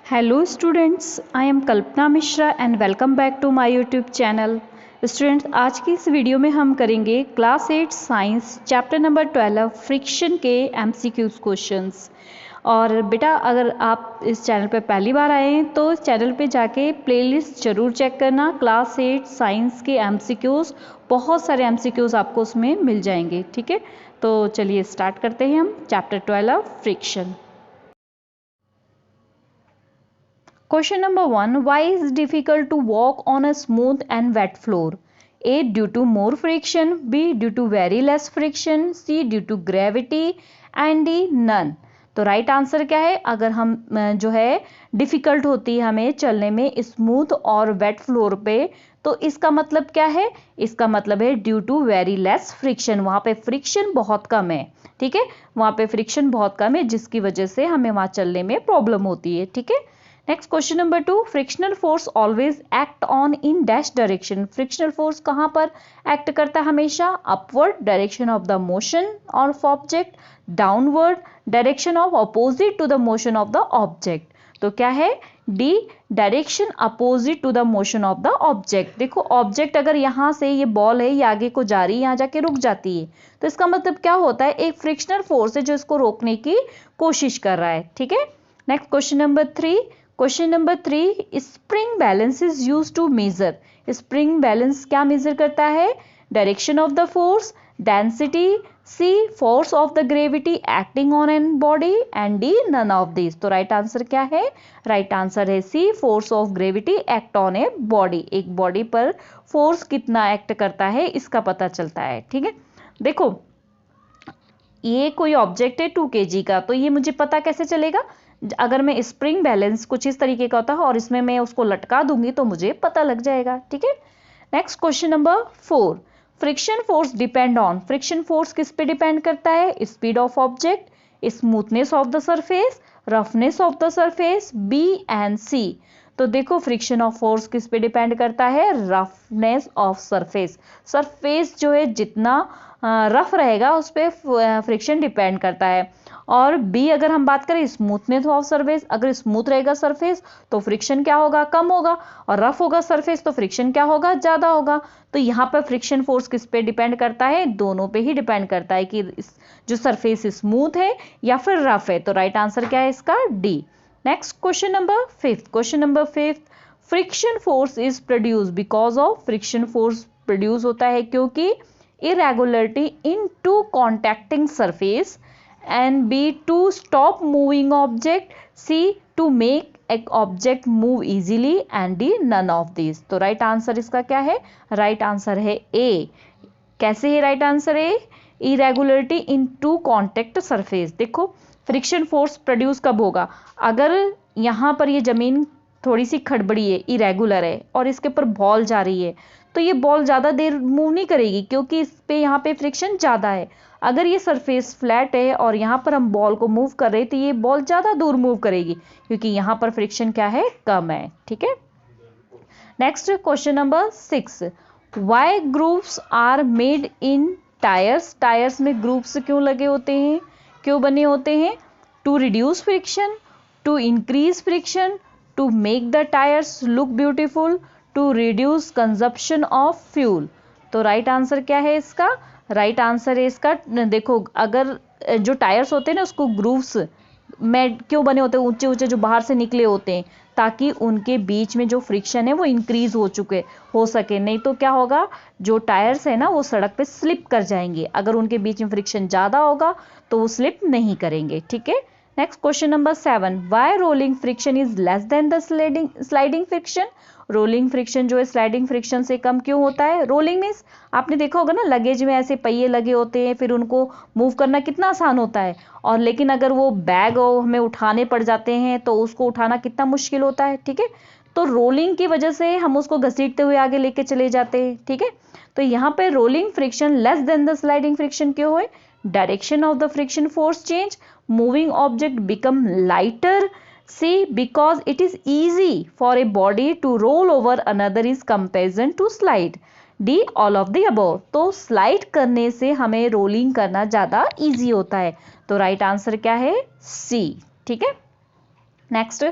Hello students, I am Kalpana Mishra and welcome back to my YouTube channel. Students, आज की इस video में हम करेंगे class 8 science chapter number 12 friction के एमसीक्यूज क्वेश्चंस। और बेटा, अगर आप इस चैनल पर पहली बार आए हैं तो इस चैनल पे जाके प्लेलिस्ट ज़रूर चेक करना। क्लास 8 साइंस के एमसीक्यूज, बहुत सारे एमसीक्यूज आपको उसमें मिल जाएंगे। ठीक है, तो चलिए स्टार्ट करते हैं हम chapter 12 friction. Question number 1. Why is it difficult to walk on a smooth and wet floor? A. Due to more friction. B. Due to very less friction. C. Due to gravity. And D. None. तो right answer क्या है? अगर हम जो है difficult होती है हमें चलने में स्मूथ और वेट फ्लोर पे, तो इसका मतलब क्या है? इसका मतलब है due to very less friction. वहाँ पे फ्रिक्शन बहुत कम है। ठीक है, वहाँ पे फ्रिक्शन बहुत कम है जिसकी वजह से हमें वहाँ चलने में प्रॉब्लम होती है। ठीक है, next question number 2. Frictional force always act on in dash direction. Frictional force कहाँ पर एक्ट करता है हमेशा? Upward direction of the motion of object, downward direction of opposite to the motion of the object. तो क्या है? D, direction opposite to the motion of the object. देखो, object अगर यहाँ से ये बॉल है, ये आगे को जा रही है, यहाँ जाके रुक जाती है, तो इसका मतलब क्या होता है? एक फ्रिक्शनल फोर्स है जो इसको रोकने की कोशिश कर रहा है। ठीक है, next question number 3. Question number 3. Spring balance is use to measure. Spring balance क्या मेजर करता है? Direction of the force, density, C force of the gravity acting on an body, and D none of this. तो right answer क्या है? Right answer है C, force of gravity act on a body. एक body पर force कितना act करता है इसका पता चलता है। ठीक है, देखो ये कोई ऑब्जेक्ट है 2 kg का, तो ये मुझे पता कैसे चलेगा? अगर मैं स्प्रिंग बैलेंस कुछ इस तरीके का होता है और इसमें मैं उसको लटका दूंगी तो मुझे पता लग जाएगा। ठीक है, next question number 4. Friction force depend on. Friction force किस पे डिपेंड करता है? Speed of object, smoothness of the surface, roughness of the surface, B and C. तो देखो, फ्रिक्शन ऑफ फोर्स किस पे डिपेंड करता है? Roughness of surface. सरफेस जो है जितना रफ रहेगा उस पर फ्रिक्शन डिपेंड करता है। और बी अगर हम बात करें स्मूथनेस ऑफ सरफेस, अगर स्मूथ रहेगा सरफेस तो फ्रिक्शन क्या होगा? कम होगा। और रफ होगा सरफेस तो फ्रिक्शन क्या होगा? ज़्यादा होगा। तो यहाँ पर फ्रिक्शन फोर्स किस पे डिपेंड करता है? दोनों पे ही डिपेंड करता है कि जो सरफेस स्मूथ है या फिर रफ है। तो राइट आंसर क्या है इसका? D. Next question number 5. Question number 5. Friction force is produce because of. Friction force produce होता है क्योंकि irregularity in two contacting surface, and B, to stop moving object, C, to make एक object move easily, and D none of this. तो right answer इसका क्या है? Right answer है A. कैसे है right answer A? Irregularity in two contact surface. देखो, friction force produce कब होगा? अगर यहाँ पर ये जमीन थोड़ी सी खड़बड़ी है, इरेगुलर है, और इसके ऊपर बॉल जा रही है, तो ये बॉल ज़्यादा देर मूव नहीं करेगी क्योंकि इस पे यहाँ पे फ्रिक्शन ज़्यादा है। अगर ये सरफेस फ्लैट है और यहाँ पर हम बॉल को मूव कर रहे हैं तो ये बॉल ज़्यादा दूर मूव करेगी क्योंकि यहाँ पर फ्रिक्शन क्या है? कम है। ठीक है, next question number 6. Why grooves are made in tyres. Tyres में ग्रूव्स क्यों लगे होते हैं? क्यों बने होते हैं? To reduce friction, to increase friction, to make the tyres look beautiful, to reduce consumption of fuel. तो राइट आंसर क्या है इसका? राइट आंसर है इसका, देखो, अगर जो टायर्स होते हैं ना उसको ग्रूव्स में क्यों बने होते हैं? ऊंचे ऊंचे जो बाहर से निकले होते हैं, ताकि उनके बीच में जो फ्रिक्शन है वो इंक्रीज हो सके। नहीं तो क्या होगा? जो टायर्स है ना वो सड़क पे स्लिप कर जाएंगे। अगर उनके बीच में फ्रिक्शन ज़्यादा होगा तो वो स्लिप नहीं करेंगे। ठीक है, next question number 7. Why rolling friction is less than the sliding friction. Rolling friction जो है स्लाइडिंग फ्रिक्शन से कम क्यों होता है? रोलिंग मीन्स आपने देखा होगा ना, लगेज में ऐसे पहिए लगे होते हैं, फिर उनको मूव करना कितना आसान होता है। और लेकिन अगर वो बैग हमें उठाने पड़ जाते हैं तो उसको उठाना कितना मुश्किल होता है। ठीक है, तो रोलिंग की वजह से हम उसको घसीटते हुए आगे लेके चले जाते हैं। ठीक है, तो यहाँ पे rolling friction less than the sliding friction क्यों है? Direction of the friction force change, moving object become lighter, C, because it is easy for a body to roll over another is comparison to slide. D, all of the above. तो slide करने से हमें rolling करना ज़्यादा easy होता है। तो right answer क्या है? C। ठीक है, next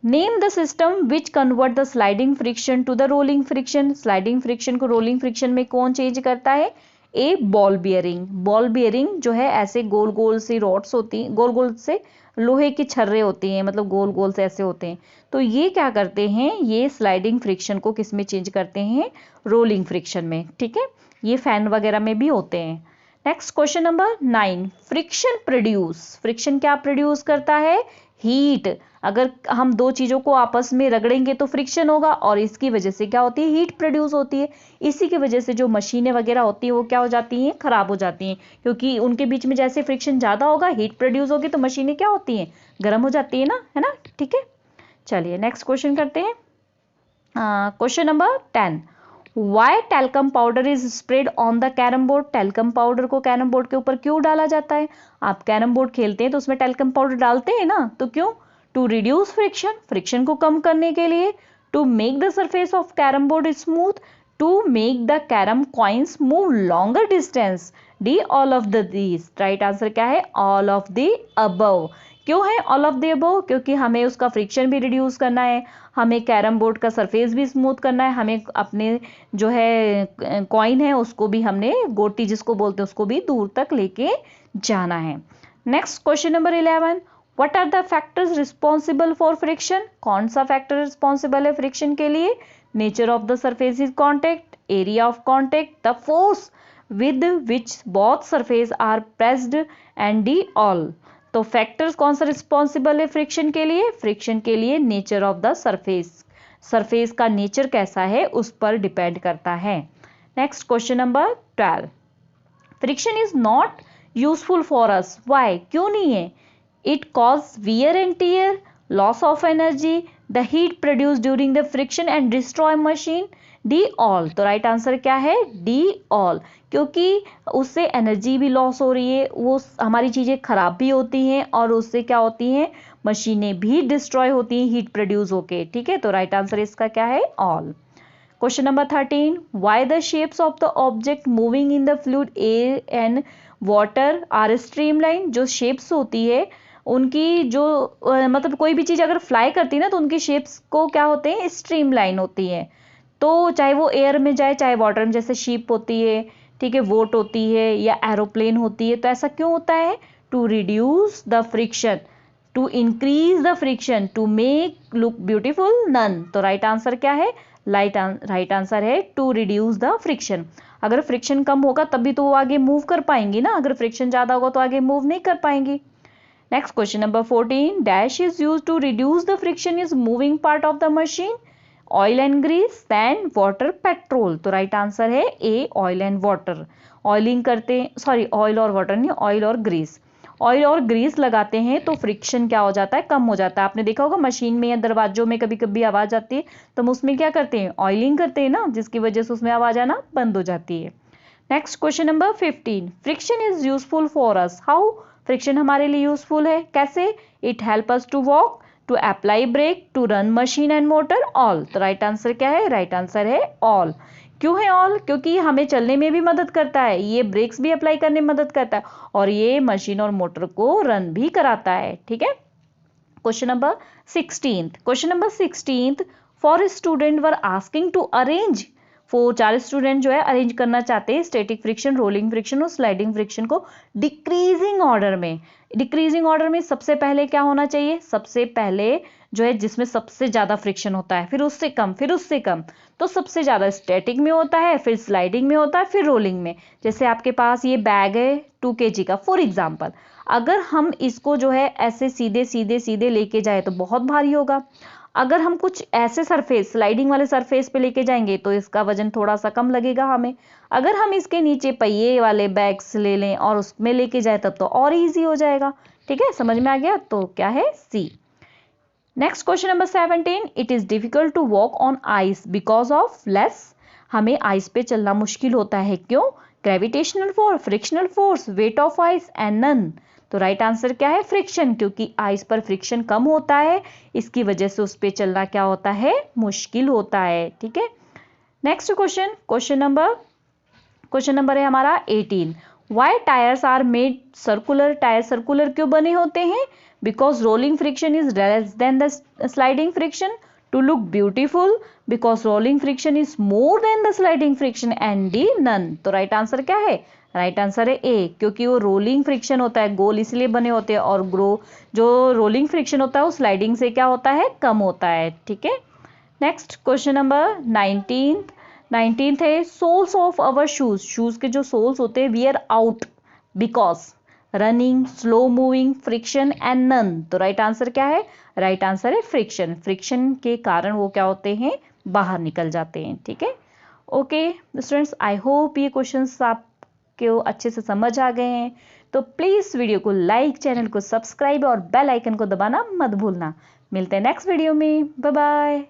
name the system which convert the sliding friction to the rolling friction. Sliding friction को रोलिंग फ्रिक्शन में कौन चेंज करता है? A ball bearing. Ball bearing जो है ऐसे गोल गोल सी रॉड्स होती हैं, गोल गोल से लोहे की छर्रे होती हैं, मतलब गोल गोल से ऐसे होते हैं। तो ये क्या करते हैं, ये स्लाइडिंग फ्रिक्शन को किस में चेंज करते हैं? रोलिंग फ्रिक्शन में। ठीक है, ये फैन वगैरह में भी होते हैं। Next question number 9, friction produce. Friction क्या प्रोड्यूस करता है? हीट। अगर हम दो चीजों को आपस में रगड़ेंगे तो फ्रिक्शन होगा, और इसकी वजह से क्या होती है? हीट प्रोड्यूस होती है। इसी की वजह से जो मशीनें वगैरह होती है वो क्या हो जाती हैं? खराब हो जाती हैं, क्योंकि उनके बीच में जैसे फ्रिक्शन ज्यादा होगा, हीट प्रोड्यूस होगी, तो मशीनें क्या होती हैं? गर्म हो जाती है ना, है ना। ठीक है, चलिए नेक्स्ट क्वेश्चन करते हैं। Question number 10, why talcum powder is spread on the carrom board. Talcum powder को कैरम बोर्ड के ऊपर क्यों डाला जाता है? आप कैरम बोर्ड खेलते हैं तो उसमें टैल्कम पाउडर डालते हैं ना, तो क्यों? टू रिड्यूस फ्रिक्शन, फ्रिक्शन को कम करने के लिए। To make the surface of carrom board smooth. To make the carrom coins move longer distance. D all of the these. Right answer क्या है? All of the above. क्यों है all of the above? क्योंकि हमें उसका friction भी reduce करना है, हमें कैरम बोर्ड का सरफेस भी स्मूथ करना है, हमें अपने जो है कॉइन है उसको भी, हमने गोटी जिसको बोलते हैं उसको भी दूर तक लेके जाना है। Next question number 11, what are the factors responsible for friction. कौन सा फैक्टर रिस्पॉन्सिबल है फ्रिक्शन के लिए? Nature of the surface is contact, area of contact, the force with which both surface are pressed, and D all. तो factors कौन सा responsible है friction के लिए? फ्रिक्शन के लिए nature of the surface, surface का नेचर कैसा है उस पर डिपेंड करता है। Next question number 12, friction is not useful for us. Why? क्यों नहीं है? It cause wear and tear, loss of energy, the heat produce during the friction and destroy machine, D all. तो राइट आंसर क्या है? D all. क्योंकि उससे energy भी loss हो रही है, वो हमारी चीजें खराब भी होती हैं, और उससे क्या होती हैं? मशीनें भी डिस्ट्रॉय होती हैं हीट प्रोड्यूस होके। ठीक है, तो राइट आंसर इसका क्या है? All. Question number 13, why the shapes of the object moving in the fluid air and water are streamline. जो शेप्स होती है उनकी जो मतलब कोई भी चीज अगर फ्लाई करती है ना, तो उनकी शेप्स को क्या होते हैं? स्ट्रीमलाइन होती है। तो चाहे वो एयर में जाए चाहे वाटर में, जैसे शिप होती है, ठीक है, वोट होती है, या एरोप्लेन होती है, तो ऐसा क्यों होता है? To reduce the friction, to increase the friction, to make look beautiful none. तो राइट आंसर क्या है? राइट आंसर है टू रिड्यूस द फ्रिक्शन। अगर फ्रिक्शन कम होगा तभी तो वो आगे मूव कर पाएंगी ना, अगर फ्रिक्शन ज्यादा होगा तो आगे मूव नहीं कर पाएंगी। Next question number 14, dash is use to reduce the friction is moving part of the machine, oil and grease, sand, water, petrol. तो राइट आंसर है A, oil and water. Oiling करते हैं, सॉरी ऑयल और water नहीं, oil और grease. Oil और grease लगाते हैं तो फ्रिक्शन क्या हो जाता है? कम हो जाता है। आपने देखा होगा मशीन में या दरवाजों में कभी कभी आवाज आती है, तो हम उसमें क्या करते हैं? ऑयलिंग करते हैं ना, जिसकी वजह से उसमें आवाज आना बंद हो जाती है। Next question number 15, friction is useful for us. How? Friction हमारे लिए यूजफुल है, कैसे? It help us to walk, to apply brake, to run machine and motor, all. तो राइट आंसर क्या है? राइट आंसर है ऑल। क्यों है ऑल? क्योंकि हमें चलने में भी मदद करता है, ये ब्रेक्स भी अप्लाई करने में मदद करता है, और ये मशीन और मोटर को रन भी कराता है। ठीक है, question number 16, question number 16, four student were asking to arrange, 4 student जो है अरेंज करना चाहते हैं स्टैटिक फ्रिक्शन, रोलिंग फ्रिक्शन और स्लाइडिंग फ्रिक्शन को डिक्रीजिंग ऑर्डर में। डिक्रीजिंग ऑर्डर में सबसे पहले क्या होना चाहिए? सबसे पहले जो है जिसमें सबसे ज्यादा फ्रिक्शन होता है, फिर उससे कम, फिर उससे कम। तो सबसे ज्यादा स्टैटिक में होता है, फिर स्लाइडिंग में होता है, फिर रोलिंग में। जैसे आपके पास ये बैग है 2 kg का फॉर एग्जाम्पल, अगर हम इसको जो है ऐसे सीधे सीधे सीधे लेके जाए तो बहुत भारी होगा। अगर हम कुछ ऐसे सरफेस, स्लाइडिंग वाले सरफेस पे लेके जाएंगे तो इसका वजन थोड़ा सा कम लगेगा हमें। अगर हम इसके नीचे पहिए वाले बैग्स ले लें और उसमें लेके जाए तब तो और इजी हो जाएगा। ठीक है, समझ में आ गया? तो क्या है? C. Next question number 17, it is difficult to walk on ice because of less. हमें आइस पे चलना मुश्किल होता है, क्यों? Gravitational force, frictional force, weight of ice, and none. तो राइट आंसर क्या है? फ्रिक्शन, क्योंकि आइस पर फ्रिक्शन कम होता है, इसकी वजह से उस पर चलना क्या होता है? मुश्किल होता है। ठीक है, नेक्स्ट क्वेश्चन, क्वेश्चन नंबर है हमारा 18, why tyres are made circular, tyre circular क्यों बने होते हैं? Because rolling friction is less than the sliding friction, to look beautiful, because rolling friction is more than the sliding friction, and D none. तो right answer क्या है? Right answer है ए, क्योंकि वो रोलिंग फ्रिक्शन होता है, गोल इसलिए बने होते हैं, और जो रोलिंग फ्रिक्शन होता है वो स्लाइडिंग से क्या होता है? कम होता है। ठीक है, नेक्स्ट क्वेश्चन नंबर 19th है soles of our shoes, shoes के जो सोल्स होते हैं wear out because running, slow moving, friction and none. तो राइट आंसर क्या है? राइट आंसर है फ्रिक्शन, फ्रिक्शन के कारण वो क्या होते हैं? बाहर निकल जाते हैं। ठीक है, ओके स्टूडेंट्स, आई होप ये क्वेश्चंस आपको अच्छे से समझ आ गए हैं। तो प्लीज वीडियो को लाइक, चैनल को सब्सक्राइब और बेल आइकन को दबाना मत भूलना। मिलते हैं नेक्स्ट वीडियो में, बाय बाय।